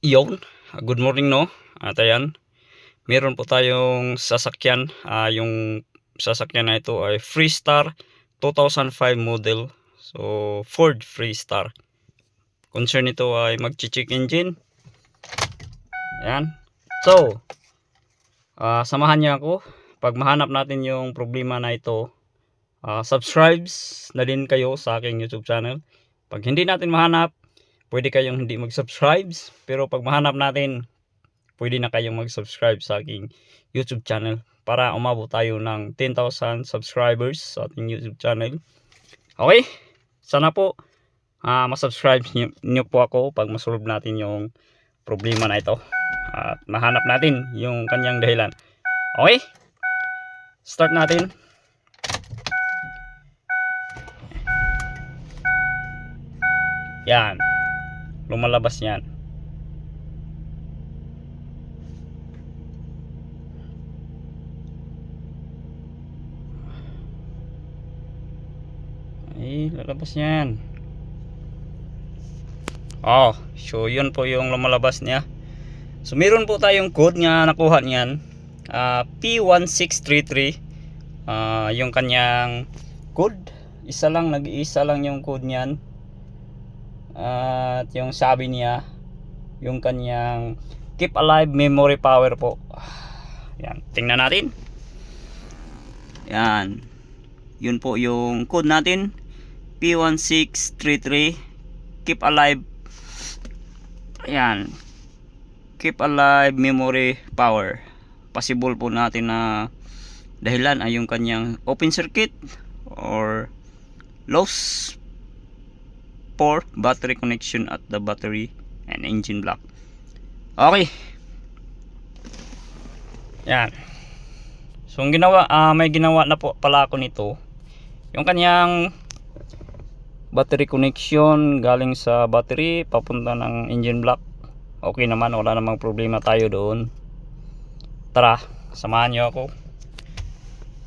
Iyon, good morning no. At ayan, meron po tayong sasakyan. Yung sasakyan na ito ay Freestar 2005 model. So, Ford Freestar. Concern nito ay mag-check engine. Ayan. So, samahan niya ako. Pag mahanap natin yung problema na ito, subscribes na din kayo sa aking YouTube channel. Pag hindi natin mahanap, pwede kayong hindi mag-subscribe. Pero pag mahanap natin, pwede na kayong mag-subscribe sa aking YouTube channel para umabot tayo ng 10,000 subscribers sa ating YouTube channel. Okay? Sana po masubscribe nyo po ako pag masolve natin yung problema na ito at mahanap natin yung kanyang dahilan. Okay? Start natin. Yan. Lumalabas yan. Ay, lalabas yan. So yun po yung lumalabas niya. So meron po tayong code nga nakuha niyan. P1633. Yung kanyang code. Nag-iisa lang yung code niyan. At yung sabi niya, yung kanyang keep alive memory power po. Yan, tingnan natin. Yan. Yun po yung code natin. P1633 keep alive. Ayan, keep alive memory power. Possible po natin na dahilan ay yung kanyang open circuit or loss for battery connection at the battery and engine block. Okay. Yan. So ang ginawa, may ginawa na po pala ako nito. Yung kanyang battery connection galing sa battery papunta ng engine block, okay naman, wala namang problema tayo doon. Tara, samahan nyo ako.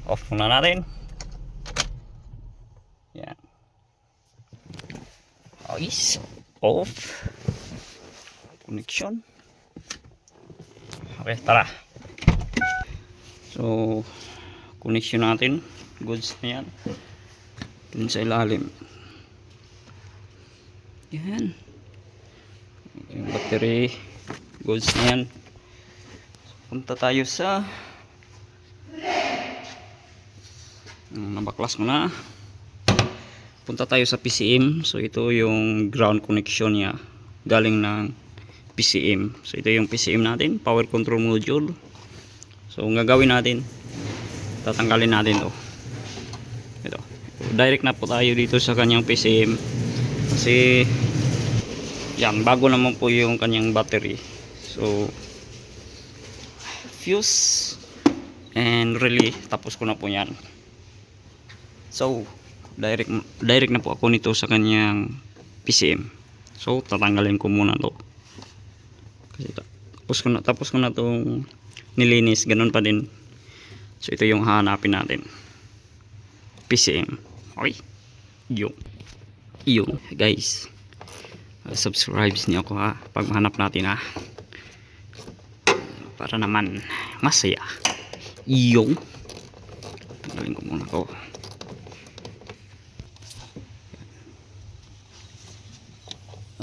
Off muna natin. Yan. Ayos. Off. Connection. Okay, tara. So connection natin, goods na yan. Dun sa ilalim. Yan. Yung battery goods na yan. So, punta tayo sa nabaklas ko na. Punta tayo sa PCM. So ito yung ground connection niya galing ng PCM. So ito yung PCM natin, power control module. So ang gagawin natin, tatanggalin natin to. Ito. Direct na po tayo dito sa kanyang PCM. Kasi yan, bago naman po yung kanyang battery. So fuse and relay, tapos ko na po yan. So direct na po ako nito sa kanyang PCM. So tatanggalin ko muna to. Kasi tapos ko na tong nilinis, ganun pa din. So ito yung hahanapin natin, PCM. Okay, yung guys, subscribes niyo ako pag mahanap natin para naman masaya. Yung gawin ko muna to.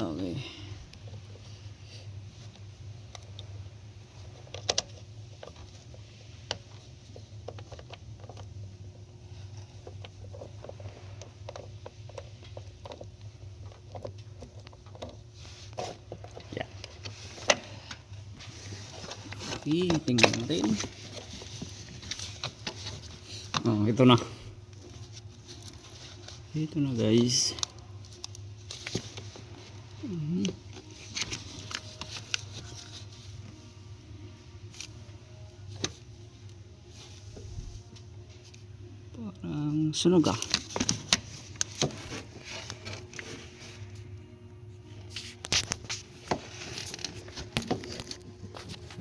Okay. Tingnan natin. Ito na. Ito na guys. Parang sunog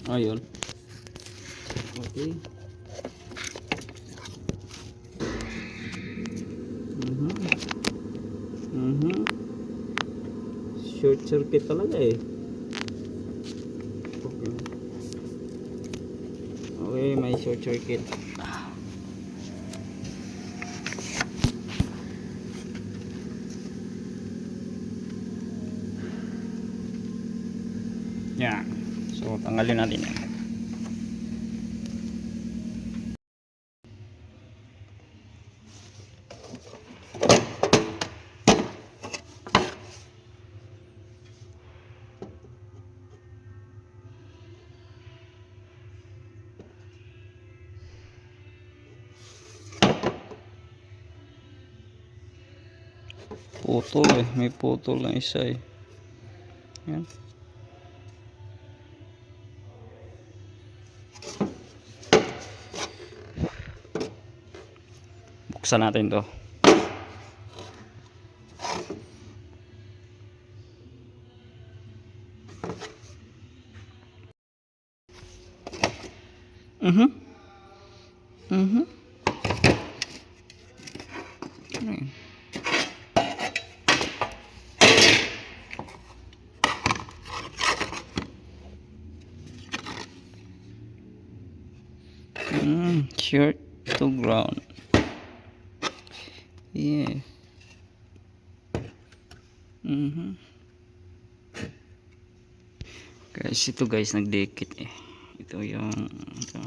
ayun. Okay. Short circuit talaga eh. may short circuit. Yan. So tanggalin natin yan. Putol eh, may putol na isa eh. Yan. Buksan natin to. Short to ground. Yeah. Guys, ito guys nagdikit eh. Ito yung ito.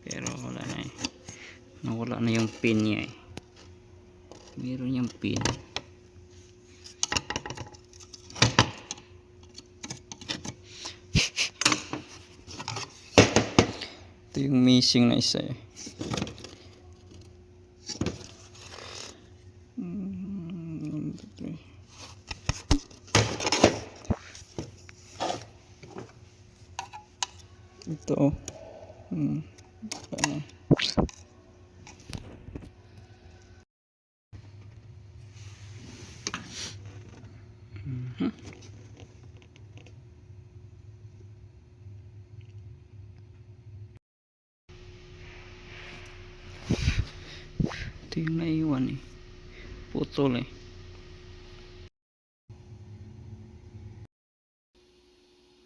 Pero wala na eh. Nawala na yung pin niya eh. Meron yung pin. Ito yung missing na isa eh. Ito. Paano? Ito yung naiwan eh. Putol eh.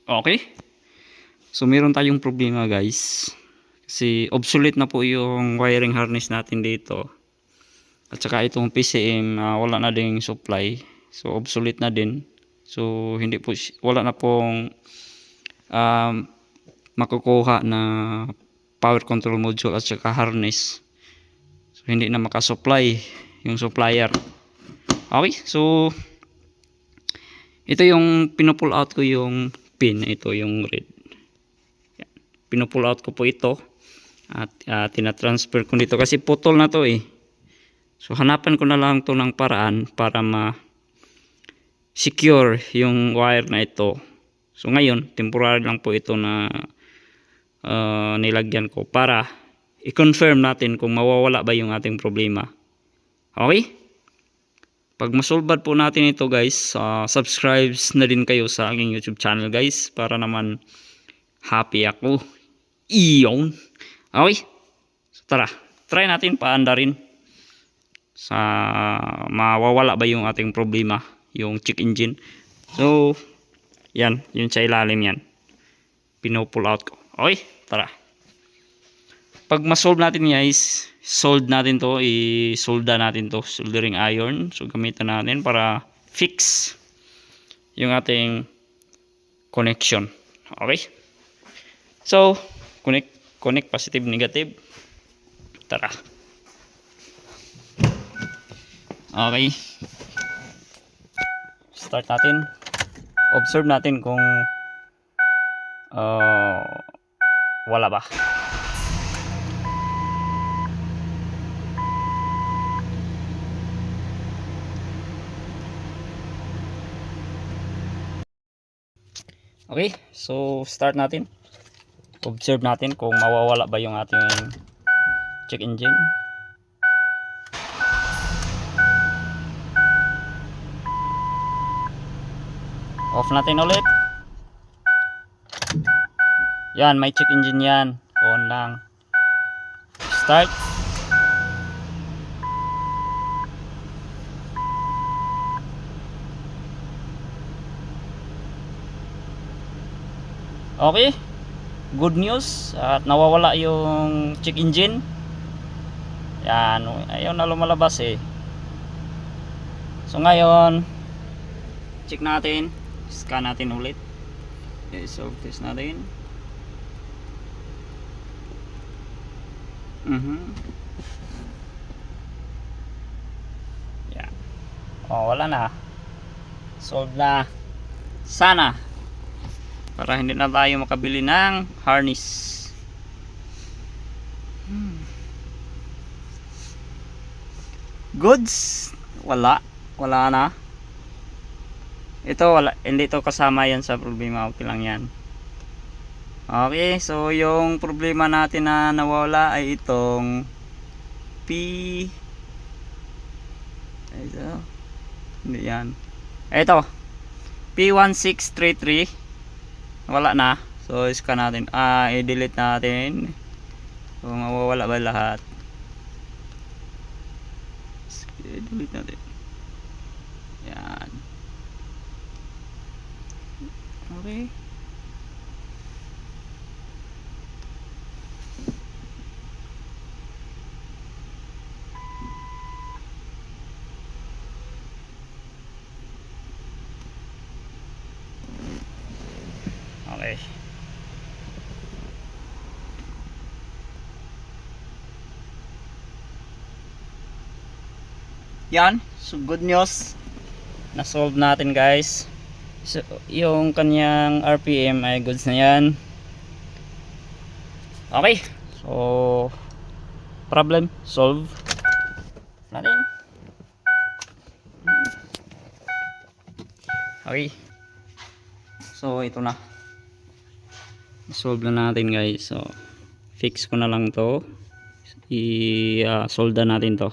Okay. So meron tayong problema guys. Kasi obsolete na po yung wiring harness natin dito. At saka itong PCM wala na ding supply. So obsolete na din. So hindi po, wala na pong makukuha na power control module at saka harness. So hindi na makasupply yung supplier. Okay, so ito yung pinupull out ko yung pin. Ito yung red. Yan. Pinupull out ko po ito. At tinatransfer ko dito kasi putol na to eh. So hanapan ko na lang to ng paraan para secure yung wire na ito. So ngayon temporary lang po ito na nilagyan ko para i-confirm natin kung mawawala ba yung ating problema. Okay? Pag masolbad po natin ito guys, subscribe na din kayo sa aking YouTube channel guys para naman happy ako. Iyon. Okay? So tara, try natin paandarin sa mawawala ba yung ating problema, yung check engine. So yan, yun sa ilalim yan. Pino-pull out ko. Okay, tara. Pag ma-solve natin guys, solve natin to, i-solda natin to, soldering iron. So gamitan natin para fix yung ating connection. Okay? So, connect positive, negative. Tara. Okay. Start natin. Observe natin kung wala ba. Okay, so start natin. Observe natin kung mawawala ba yung ating check engine. Off natin ulit. Yan, may check engine yan. On lang. Start. Okay. good news at nawawala yung check engine. Yan, ayaw na lumalabas eh. So ngayon, check natin, scan natin ulit. Okay, so test natin. Yan. Oh, wala na. Solved na. Sana. Para hindi na tayo makabili ng harness. Goods, wala na. Ito wala, hindi to kasama yan sa problema. Okay lang yan. Okay, so yung problema natin na nawala ay itong ito, hindi yan, ito P1633 wala na. So scan natin, i-delete natin. So mawawala ba lahat? I-delete natin. Yan. Okay. Okay. Yan, so good news, na-solve natin guys. So yung kanyang RPM ay goods na yan. Okay, so problem solve natin. Okay, so ito na, solve na natin guys. So fix ko na lang to, i-solda natin to.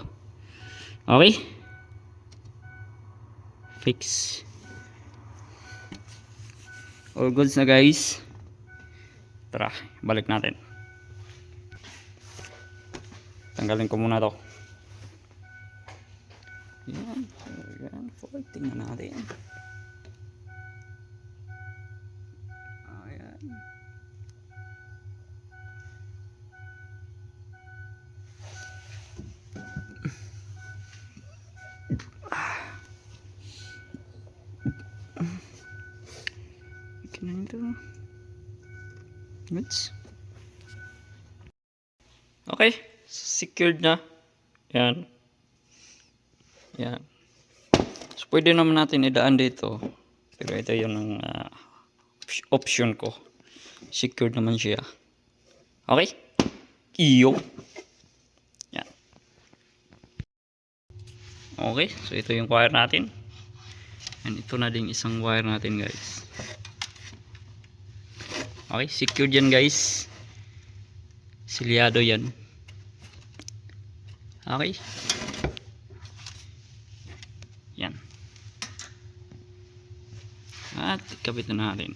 Okay, fix, all goods na guys. Tara, balik natin. Tanggalin ko muna to. Yan, yan, tingnan natin. Ayan. Ito. Goods. Okay, secured na. Yan. Yan. So pwede naman natin idaan dito. Pero ito yung option ko. Secured naman siya. Okay? Iyo. Yan. Okay, so ito yung wire natin. And ito na din isang wire natin guys. Okay, secured yan guys. Silyado yan. Okay. Yan. At ikabit na natin.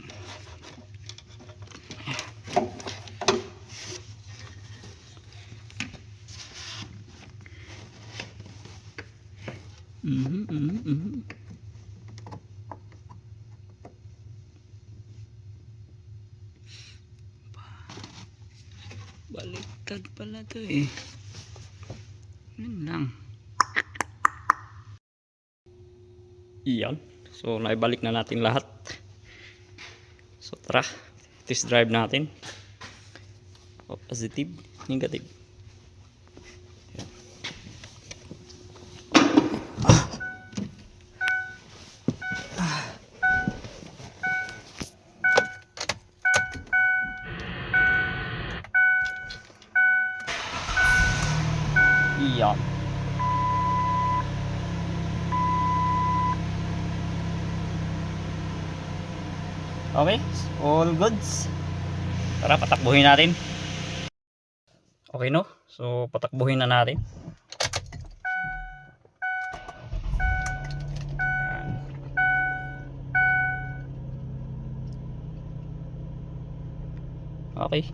Baliktad pala to eh. Yun lang. Iyan. So naibalik na natin lahat. So tara, test drive natin. Positive, negative. Iyan. Okay, all goods. Tara, patakbuhin natin. Okay no? So patakbuhin na natin. Okay.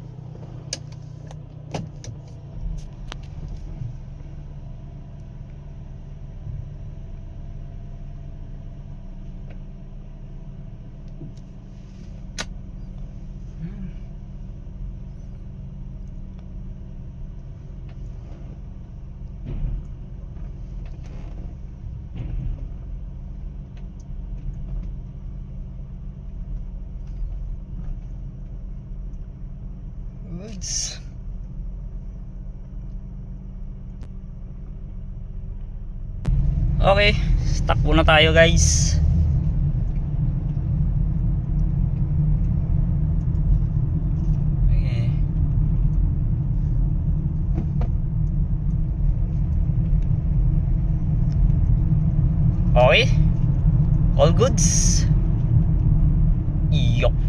goods. Okay, stop muna tayo guys. Okay. Okay, all goods. Yup.